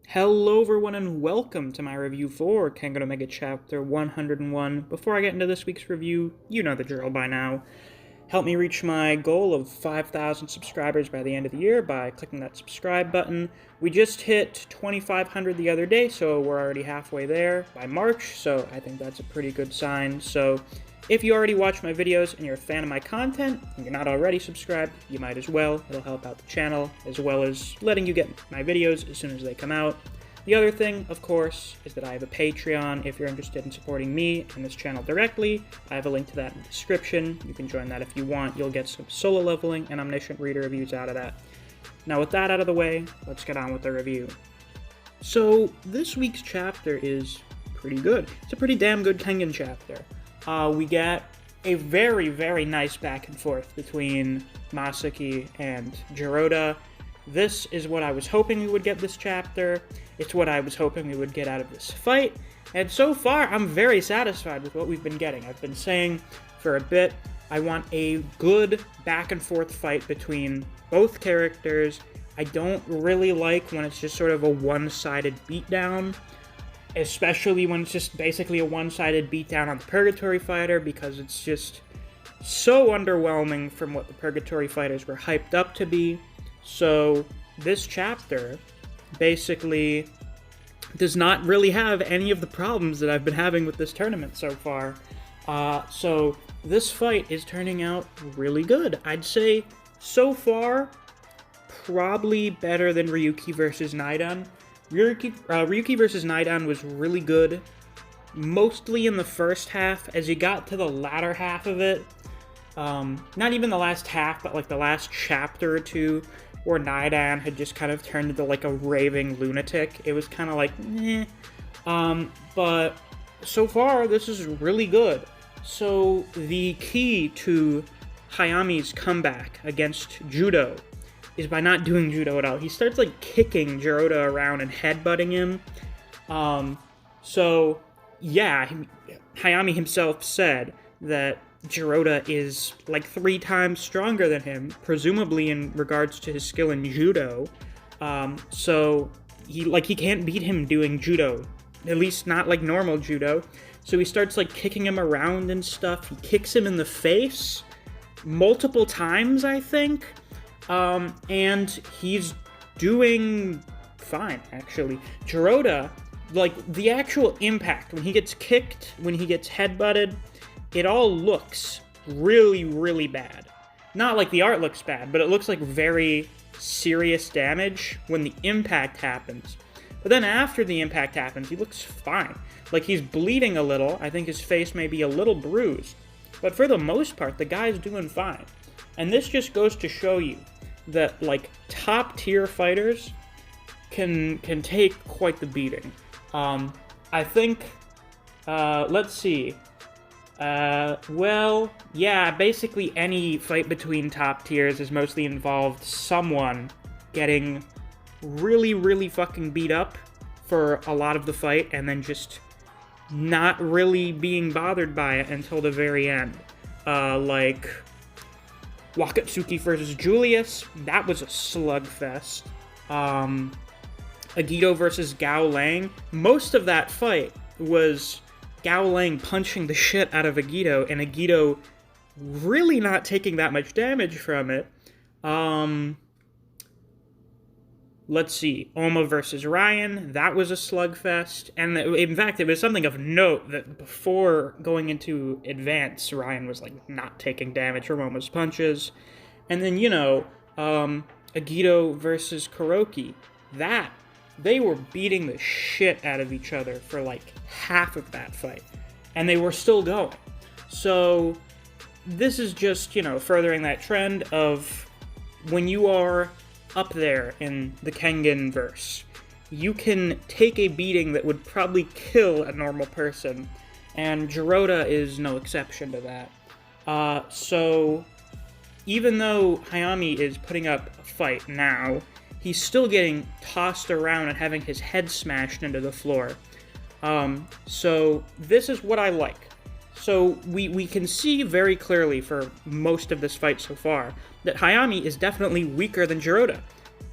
Hello everyone and welcome to my review for Kengan Omega Chapter 101. Before I get into this week's review, you know the drill by now. Help me reach my goal of 5,000 subscribers by the end of the year by clicking that subscribe button. We just hit 2,500 the other day, so we're already halfway there by March, so I think that's a pretty good sign. So if you already watch my videos and you're a fan of my content, and you're not already subscribed, you might as well. It'll help out the channel, as well as letting you get my videos as soon as they come out. The other thing, of course, is that I have a Patreon. If you're interested in supporting me and this channel directly, I have a link to that in the description. You can join that if you want. You'll get some solo leveling and Omniscient Reader reviews out of that. Now with that out of the way, let's get on with the review. So, this week's chapter is pretty good. It's a pretty damn good Kengan chapter. We get a very, very nice back and forth between Masaki and Jiroda. This is what I was hoping we would get this chapter. It's what I was hoping we would get out of this fight. And so far, I'm very satisfied with what we've been getting. I've been saying for a bit, I want a good back and forth fight between both characters. I don't really like when it's just sort of a one-sided beatdown, especially when it's just basically a one-sided beatdown on the Purgatory Fighter, because it's just so underwhelming from what the Purgatory Fighters were hyped up to be. So this chapter basically does not really have any of the problems that I've been having with this tournament so far. So this fight is turning out really good. I'd say so far, probably better than Ryuki versus Naidan. Ryuki versus Naidan was really good, mostly in the first half. As you got to the latter half of it, not even the last half, but like the last chapter or two, where Naidan had just kind of turned into like a raving lunatic. It was kind of like, meh. But so far, this is really good. So the key to Hayami's comeback against Judo is by not doing Judo at all. He starts like kicking Jiroda around and headbutting him. So yeah, Hayami himself said that Jiroda is like 3 times stronger than him, presumably in regards to his skill in Judo. So he can't beat him doing Judo, at least not like normal Judo. So he starts like kicking him around and stuff. He kicks him in the face multiple times, I think. And he's doing fine, actually. Jiroda, like, the actual impact, when he gets kicked, when he gets headbutted, it all looks really, really bad. Not like the art looks bad, but it looks like very serious damage when the impact happens. But then after the impact happens, he looks fine. Like, he's bleeding a little. I think his face may be a little bruised. But for the most part, the guy's doing fine. And this just goes to show you that, like, top-tier fighters can take quite the beating. I think, let's see. Well, yeah, basically any fight between top tiers has mostly involved someone getting really, really fucking beat up for a lot of the fight and then just not really being bothered by it until the very end. Like Wakatsuki versus Julius, that was a slugfest. Agito versus Gao Lang, most of that fight was Gao Lang punching the shit out of Agito, and Agito really not taking that much damage from it. Let's see, Oma versus Ryan, that was a slugfest, and in fact, it was something of note that before going into Advance, Ryan was, like, not taking damage from Oma's punches. And then, you know, Agito versus Kuroki, they were beating the shit out of each other for, like, half of that fight. And they were still going. So, this is just, you know, furthering that trend of when you are up there in the Kengan verse, you can take a beating that would probably kill a normal person, and Jiroda is no exception to that. So, even though Hayami is putting up a fight now, he's still getting tossed around and having his head smashed into the floor. So this is what I like. So we can see very clearly for most of this fight so far that Hayami is definitely weaker than Jiroda.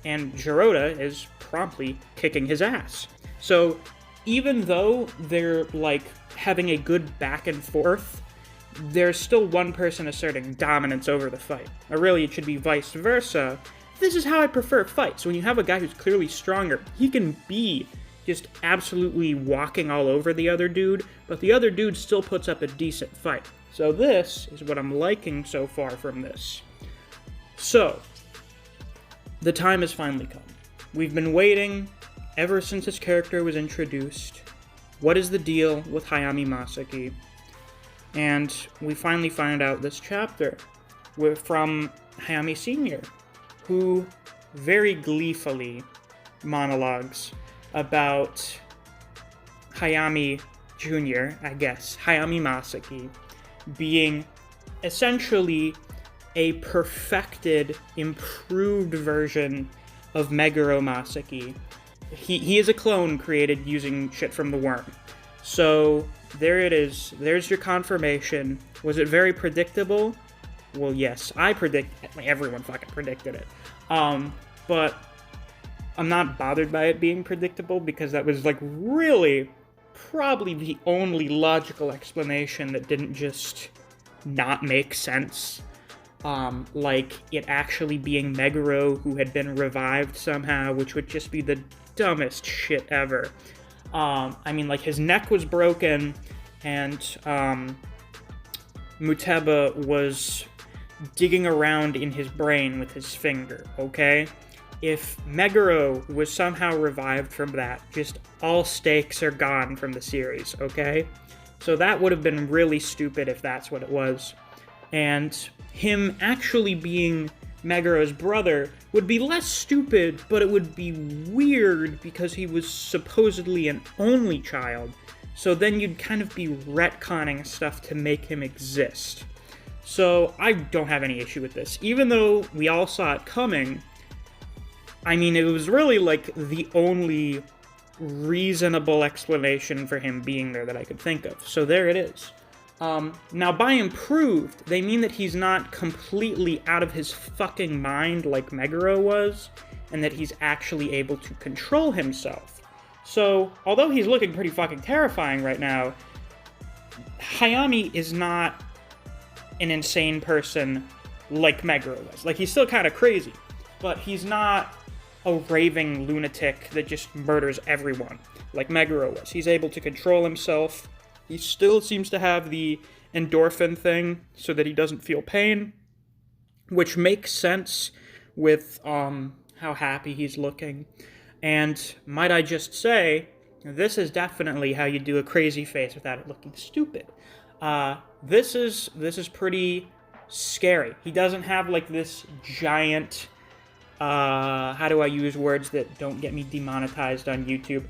and Jirota is promptly kicking his ass. So even though they're, like, having a good back and forth, there's still one person asserting dominance over the fight. Or really, it should be vice versa. This is how I prefer fights. When you have a guy who's clearly stronger, he can be just absolutely walking all over the other dude, but the other dude still puts up a decent fight. So this is what I'm liking so far from this. So, the time has finally come. We've been waiting ever since this character was introduced. What is the deal with Hayami Masaki? And we finally find out this chapter from Hayami Sr., who very gleefully monologues about Hayami Jr., I guess, Hayami Masaki, being essentially a perfected, improved version of Meguro Masaki. He is a clone created using shit from the worm. So, there it is. There's your confirmation. Was it very predictable? Well, yes. Everyone fucking predicted it. But I'm not bothered by it being predictable because that was, like, really probably the only logical explanation that didn't just not make sense. Like, it actually being Meguro who had been revived somehow, which would just be the dumbest shit ever. I mean, like, his neck was broken, and, Muteba was digging around in his brain with his finger, okay? If Meguro was somehow revived from that, just all stakes are gone from the series, okay? So that would have been really stupid if that's what it was. And him actually being Meguro's brother would be less stupid, but it would be weird because he was supposedly an only child. So then you'd kind of be retconning stuff to make him exist. So I don't have any issue with this. Even though we all saw it coming, I mean, it was really like the only reasonable explanation for him being there that I could think of. So there it is. Now, by improved, they mean that he's not completely out of his fucking mind like Meguro was, and that he's actually able to control himself. So, although he's looking pretty fucking terrifying right now, Hayami is not an insane person like Meguro was. Like, he's still kind of crazy, but he's not a raving lunatic that just murders everyone like Meguro was. He's able to control himself. He still seems to have the endorphin thing so that he doesn't feel pain, which makes sense with how happy he's looking. And might I just say, this is definitely how you do a crazy face without it looking stupid. This is pretty scary. He doesn't have like this giant, how do I use words that don't get me demonetized on YouTube?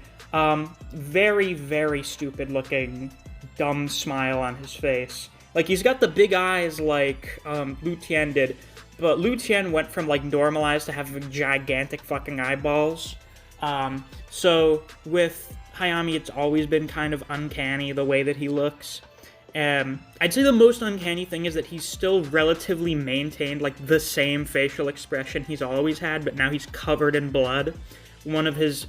Very, very stupid looking, dumb smile on his face. Like, he's got the big eyes like Lu Tian did, but Lu Tian went from like normalized to having gigantic fucking eyeballs. So with Hayami, it's always been kind of uncanny the way that he looks. I'd say the most uncanny thing is that he's still relatively maintained like the same facial expression he's always had, but now he's covered in blood. Both of his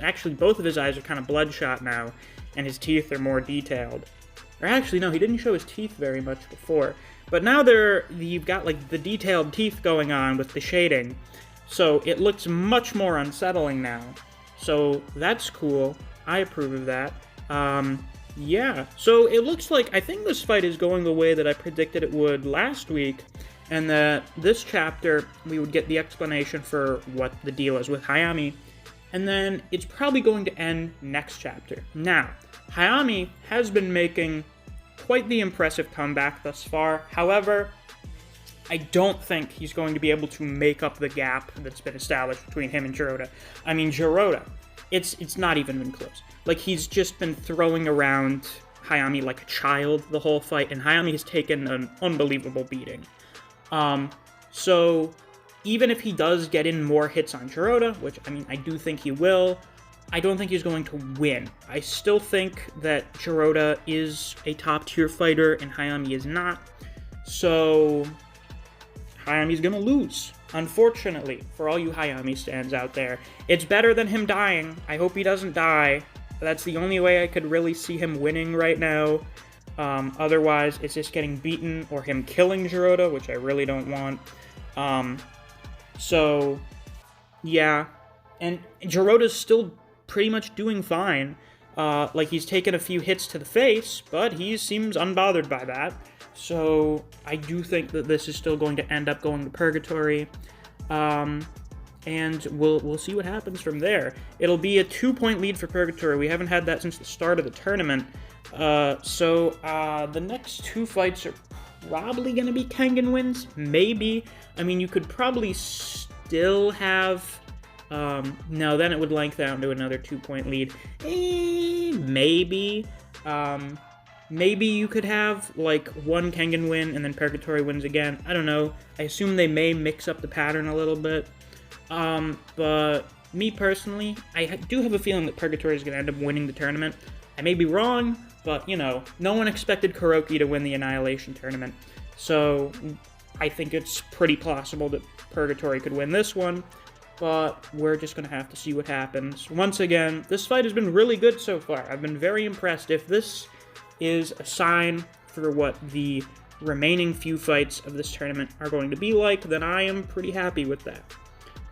eyes are kind of bloodshot now, and his teeth are more detailed. Or actually, no, he didn't show his teeth very much before. But now you've got like the detailed teeth going on with the shading, so it looks much more unsettling now. So that's cool. I approve of that. Yeah. So it looks like I think this fight is going the way that I predicted it would last week, and that this chapter we would get the explanation for what the deal is with Hayami, and then it's probably going to end next chapter. Now, Hayami has been making quite the impressive comeback thus far. However, I don't think he's going to be able to make up the gap that's been established between him and Jirota. I mean, Jirota, it's not even been close. Like, he's just been throwing around Hayami like a child the whole fight, and Hayami has taken an unbelievable beating. So even if he does get in more hits on Jirota, which, I mean, I do think he will, I don't think he's going to win. I still think that Jirota is a top-tier fighter, and Hayami is not. So Hayami's gonna lose. unfortunately, for all you Hayami stands out there, it's better than him dying. I hope he doesn't die. That's the only way I could really see him winning right now. Otherwise, it's just getting beaten or him killing Giroda, which I really don't want. So, yeah. And Giroda's still pretty much doing fine. Like, he's taken a few hits to the face, but he seems unbothered by that. So, I do think that this is still going to end up going to Purgatory. And we'll see what happens from there. It'll be a 2-point lead for Purgatory. We haven't had that since the start of the tournament. So the next 2 fights are probably going to be Kengan wins. Maybe. I mean, you could probably still have... no, then it would lengthen down to another 2-point lead. Maybe. Maybe you could have, like, 1 Kengan win and then Purgatory wins again. I don't know. I assume they may mix up the pattern a little bit. But me personally, I do have a feeling that Purgatory is going to end up winning the tournament. I may be wrong, but, you know, no one expected Kuroki to win the Annihilation tournament. So, I think it's pretty plausible that Purgatory could win this one. But we're just going to have to see what happens. Once again, this fight has been really good so far. I've been very impressed. If this is a sign for what the remaining few fights of this tournament are going to be like, then I am pretty happy with that.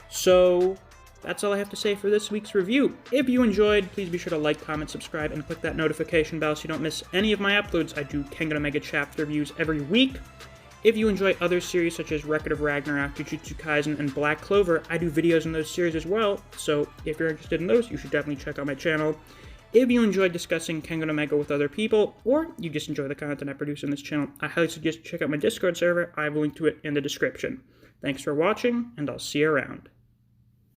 So, that's all I have to say for this week's review. If you enjoyed, please be sure to like, comment, subscribe, and click that notification bell so you don't miss any of my uploads. I do Kengan Omega chapter reviews every week. If you enjoy other series such as Record of Ragnarok, Jujutsu Kaisen, and Black Clover, I do videos in those series as well, so if you're interested in those, you should definitely check out my channel. If you enjoy discussing Kengan Omega with other people, or you just enjoy the content I produce on this channel, I highly suggest you check out my Discord server. I have a link to it in the description. Thanks for watching, and I'll see you around.